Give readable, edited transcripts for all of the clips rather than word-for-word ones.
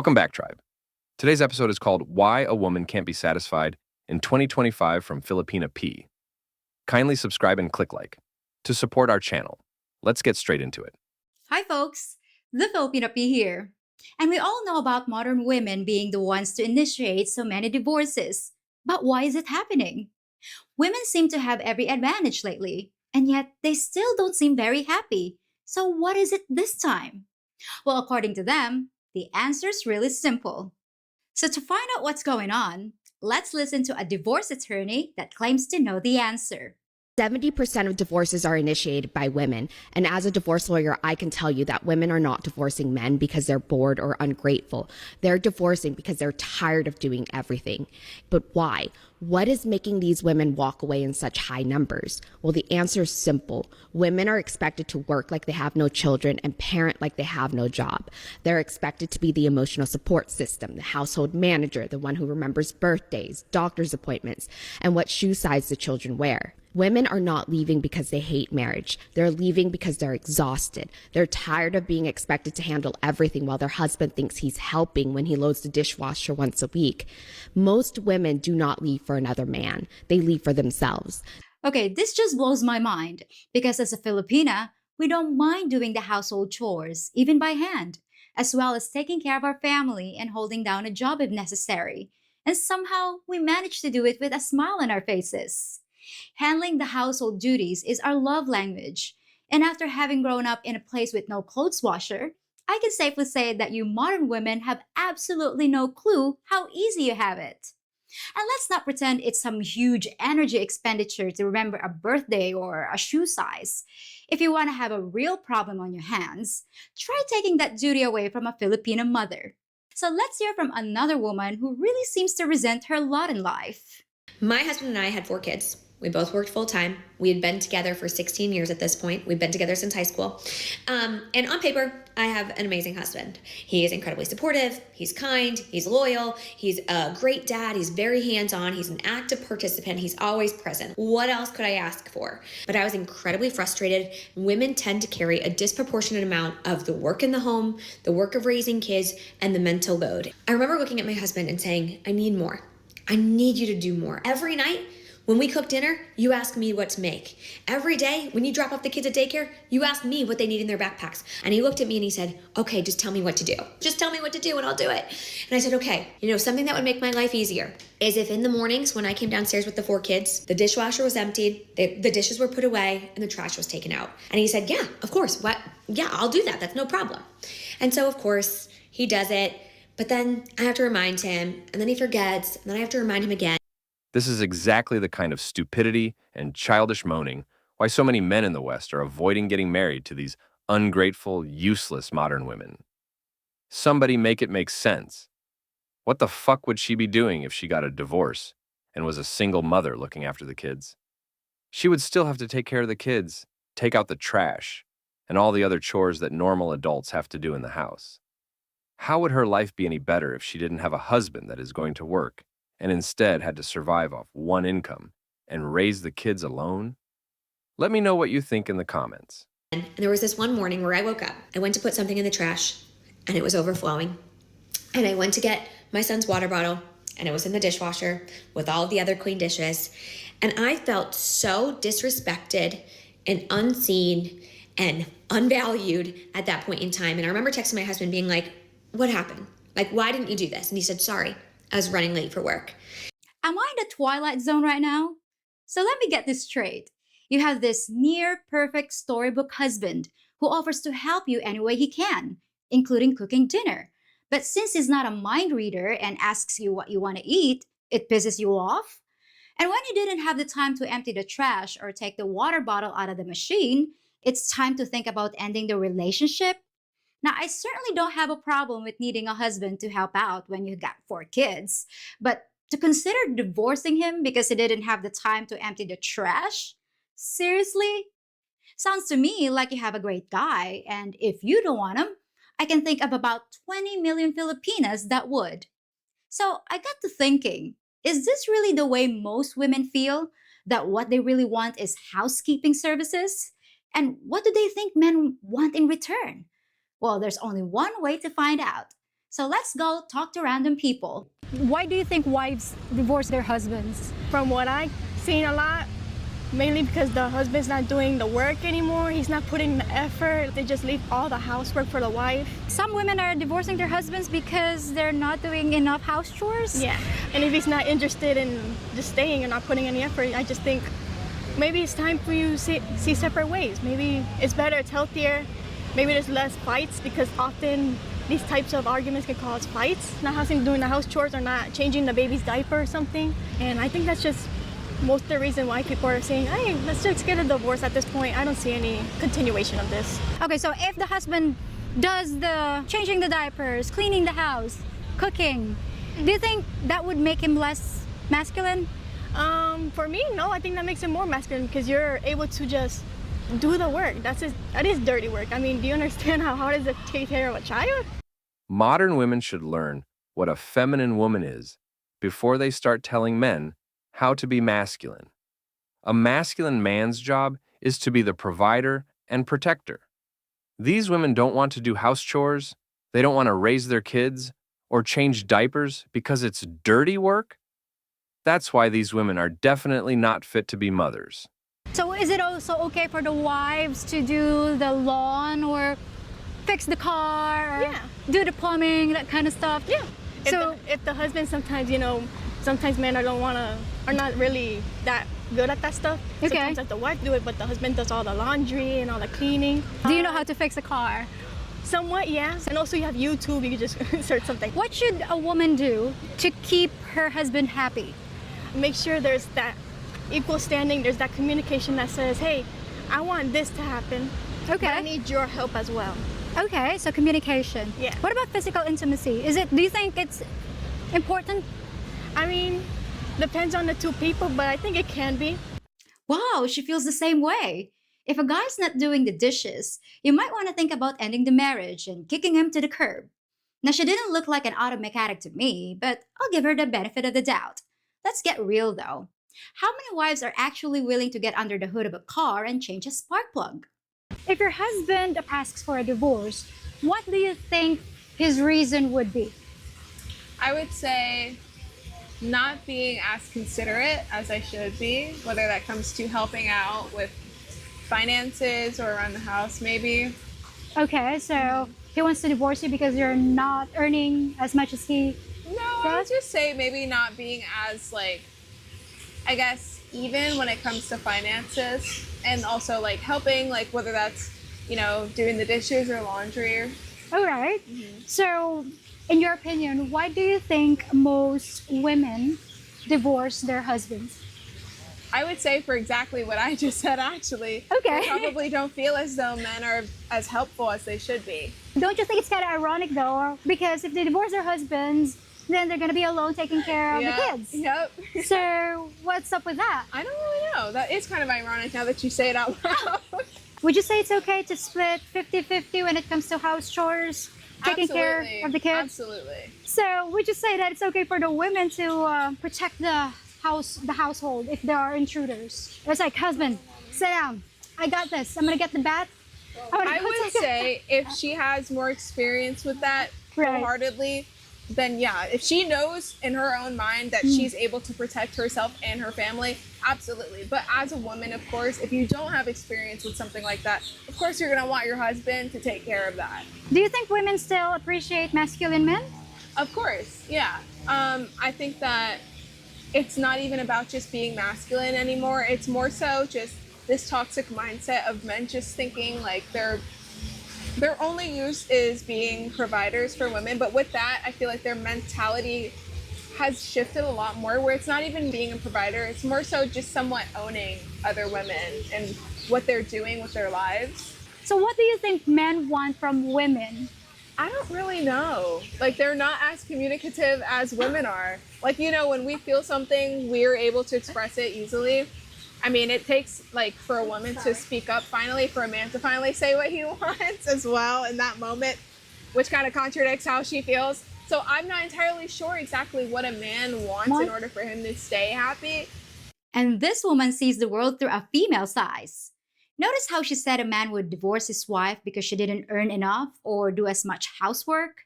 Welcome back, Tribe. Today's episode is called Why a Woman Can't Be Satisfied in 2025 from Filipina P. Kindly subscribe and click like to support our channel. Let's get straight into it. Hi, folks. The Filipino P here. And we all know about modern women being the ones to initiate so many divorces. But why is it happening? Women seem to have every advantage lately, and yet they still don't seem very happy. So, what is it this time? Well, according to them, the answer's really simple. So, to find out what's going on, let's listen to a divorce attorney that claims to know the answer. 70% of divorces are initiated by women. And as a divorce lawyer, I can tell you that women are not divorcing men because they're bored or ungrateful. They're divorcing because they're tired of doing everything. But why? What is making these women walk away in such high numbers? Well, the answer is simple. Women are expected to work like they have no children and parent like they have no job. They're expected to be the emotional support system, the household manager, the one who remembers birthdays, doctor's appointments, and what shoe size the children wear. Women are not leaving because they hate marriage. They're leaving because they're exhausted. They're tired of being expected to handle everything while their husband thinks he's helping when he loads the dishwasher once a week. Most women do not leave for another man. They leave for themselves. Okay, this just blows my mind because as a Filipina, we don't mind doing the household chores, even by hand, as well as taking care of our family and holding down a job if necessary. And somehow we manage to do it with a smile on our faces. Handling the household duties is our love language. And after having grown up in a place with no clothes washer, I can safely say that you modern women have absolutely no clue how easy you have it. And let's not pretend it's some huge energy expenditure to remember a birthday or a shoe size. If you want to have a real problem on your hands, try taking that duty away from a Filipino mother. So let's hear from another woman who really seems to resent her lot in life. My husband and I had 4 kids. We both worked full time. We had been together for 16 years at this point. We've been together since high school. And on paper, I have an amazing husband. He is incredibly supportive. He's kind. He's loyal. He's a great dad. He's very hands-on. He's an active participant. He's always present. What else could I ask for? But I was incredibly frustrated. Women tend to carry a disproportionate amount of the work in the home, the work of raising kids, and the mental load. I remember looking at my husband and saying, I need more. I need you to do more. Every night, when we cook dinner, you ask me what to make. Every day, when you drop off the kids at daycare, you ask me what they need in their backpacks. And he looked at me and he said, okay, just tell me what to do. Just tell me what to do and I'll do it. And I said, okay, something that would make my life easier is if in the mornings when I came downstairs with the 4 kids, the dishwasher was emptied, the dishes were put away, and the trash was taken out. And he said, yeah, of course. What? Yeah, I'll do that. That's no problem. And so, of course, he does it. But then I have to remind him, and then he forgets, and then I have to remind him again. This is exactly the kind of stupidity and childish moaning why so many men in the West are avoiding getting married to these ungrateful, useless modern women. Somebody make it make sense. What the fuck would she be doing if she got a divorce and was a single mother looking after the kids? She would still have to take care of the kids, take out the trash, and all the other chores that normal adults have to do in the house. How would her life be any better if she didn't have a husband that is going to work and instead had to survive off one income and raise the kids alone? Let me know what you think in the comments. And there was this one morning where I woke up. I went to put something in the trash and it was overflowing. And I went to get my son's water bottle and it was in the dishwasher with all of the other clean dishes. And I felt so disrespected and unseen and unvalued at that point in time. And I remember texting my husband being like, what happened? Like, why didn't you do this? And he said, sorry, I was running late for work. Am I in the twilight zone right now? So let me get this straight. You have this near perfect storybook husband who offers to help you any way he can, including cooking dinner. But since he's not a mind reader and asks you what you want to eat, it pisses you off? And when you didn't have the time to empty the trash or take the water bottle out of the machine, it's time to think about ending the relationship? Now, I certainly don't have a problem with needing a husband to help out when you got 4 kids, but to consider divorcing him because he didn't have the time to empty the trash? Seriously? Sounds to me like you have a great guy, and if you don't want him, I can think of about 20 million Filipinas that would. So I got to thinking, is this really the way most women feel? That what they really want is housekeeping services? And what do they think men want in return? Well, there's only one way to find out. So let's go talk to random people. Why do you think wives divorce their husbands? From what I've seen a lot, mainly because the husband's not doing the work anymore. He's not putting the effort. They just leave all the housework for the wife. Some women are divorcing their husbands because they're not doing enough house chores. Yeah. And if he's not interested in just staying and not putting any effort, I just think maybe it's time for you to see separate ways. Maybe it's better, it's healthier. Maybe there's less fights because often these types of arguments can cause fights. Not doing the house chores or not changing the baby's diaper or something. And I think that's just most of the reason why people are saying, hey, let's just get a divorce at this point. I don't see any continuation of this. Okay, so if the husband does the changing the diapers, cleaning the house, cooking, do you think that would make him less masculine? For me, no. I think that makes him more masculine because you're able to just do the work. That is dirty work. I mean, do you understand how hard it is to take care of a child? Modern women should learn what a feminine woman is before they start telling men how to be masculine. A masculine man's job is to be the provider and protector. These women don't want to do house chores, they don't want to raise their kids, or change diapers because it's dirty work. That's why these women are definitely not fit to be mothers. So is it also okay for the wives to do the lawn or fix the car, or Yeah. do the plumbing, that kind of stuff? Yeah. So If the husband sometimes, sometimes men are not really that good at that stuff. Okay. Sometimes let the wife do it, but the husband does all the laundry and all the cleaning. do you know how to fix a car? Somewhat, yes. And also you have YouTube, you can just search something. What should a woman do to keep her husband happy? Make sure there's that equal standing, there's that communication that says, hey, I want this to happen, but I Okay. need your help as well. Okay, so communication. Yeah. What about physical intimacy? Do you think it's important? I mean, depends on the two people, but I think it can be. Wow, she feels the same way. If a guy's not doing the dishes, you might want to think about ending the marriage and kicking him to the curb. Now, she didn't look like an auto mechanic to me, but I'll give her the benefit of the doubt. Let's get real though. How many wives are actually willing to get under the hood of a car and change a spark plug? If your husband asks for a divorce, what do you think his reason would be? I would say not being as considerate as I should be, whether that comes to helping out with finances or around the house, maybe. Okay, so he wants to divorce you because you're not earning as much as he. No, I would just say maybe not being as, I guess, even when it comes to finances, and also helping, whether that's, doing the dishes or laundry. All right. So, in your opinion, why do you think most women divorce their husbands? I would say for exactly what I just said, actually. Okay. They probably don't feel as though men are as helpful as they should be. Don't you think it's kind of ironic though? Because if they divorce their husbands, then they're going to be alone taking care of the kids. Yep. So, what's up with that? I don't really know. That is kind of ironic now that you say it out loud. Would you say it's okay to split 50-50 when it comes to house chores, taking care of the kids? Absolutely. So, would you say that it's okay for the women to protect the household if there are intruders? It's like, husband, sit down. I got this. I'm gonna get the bat. I would say if she has more experience with that Right. wholeheartedly, then yeah, if she knows in her own mind that she's able to protect herself and her family, absolutely. But as a woman, of course, if you don't have experience with something like that, of course you're gonna want your husband to take care of that. Do you think women still appreciate masculine men? Of course, yeah. I think that it's not even about just being masculine anymore. It's more so just this toxic mindset of men just thinking like their only use is being providers for women. But with that, I feel like their mentality has shifted a lot more, where it's not even being a provider. It's more so just somewhat owning other women and what they're doing with their lives. So, what do you think men want from women? I don't really know. Like, they're not as communicative as women are. Like, when we feel something, we're able to express it easily. I mean, it takes, for a woman to speak up finally, for a man to finally say what he wants as well in that moment, which kind of contradicts how she feels. So I'm not entirely sure exactly what a man wants in order for him to stay happy. And this woman sees the world through a female's eyes. Notice how she said a man would divorce his wife because she didn't earn enough or do as much housework?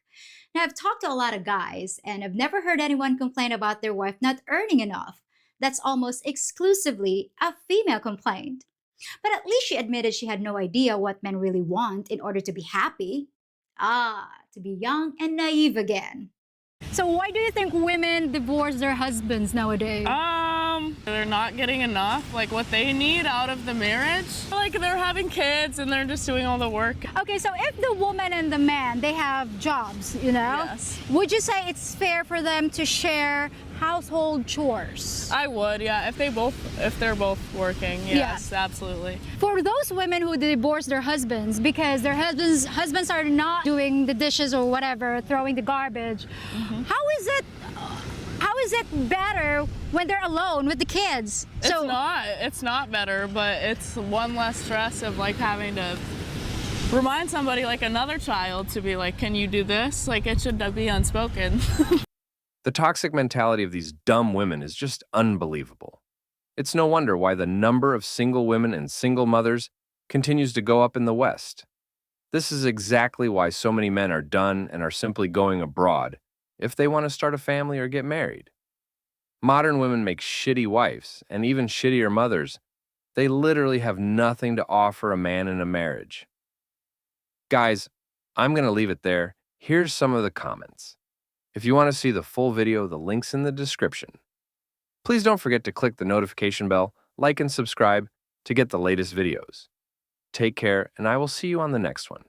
Now, I've talked to a lot of guys, and I've never heard anyone complain about their wife not earning enough. That's almost exclusively a female complaint. But at least she admitted she had no idea what men really want in order to be happy. Ah, to be young and naive again. So why do you think women divorce their husbands nowadays? They're not getting enough, like what they need out of the marriage. Like they're having kids and they're just doing all the work. Okay, so if the woman and the man, they have jobs, Yes. would you say it's fair for them to share household chores? I would, yeah, if they're both working, yes, absolutely. For those women who divorce their husbands because their husbands are not doing the dishes or whatever, throwing the garbage, how is it better when they're alone with the kids? It's not better, but it's one less stress of like having to remind somebody, like another child, to be like, can you do this? Like it should be unspoken. The toxic mentality of these dumb women is just unbelievable. It's no wonder why the number of single women and single mothers continues to go up in the West. This is exactly why so many men are done and are simply going abroad if they want to start a family or get married. Modern women make shitty wives and even shittier mothers. They literally have nothing to offer a man in a marriage. Guys, I'm going to leave it there. Here's some of the comments. If you want to see the full video, the link's in the description. Please don't forget to click the notification bell, like and subscribe to get the latest videos. Take care, and I will see you on the next one.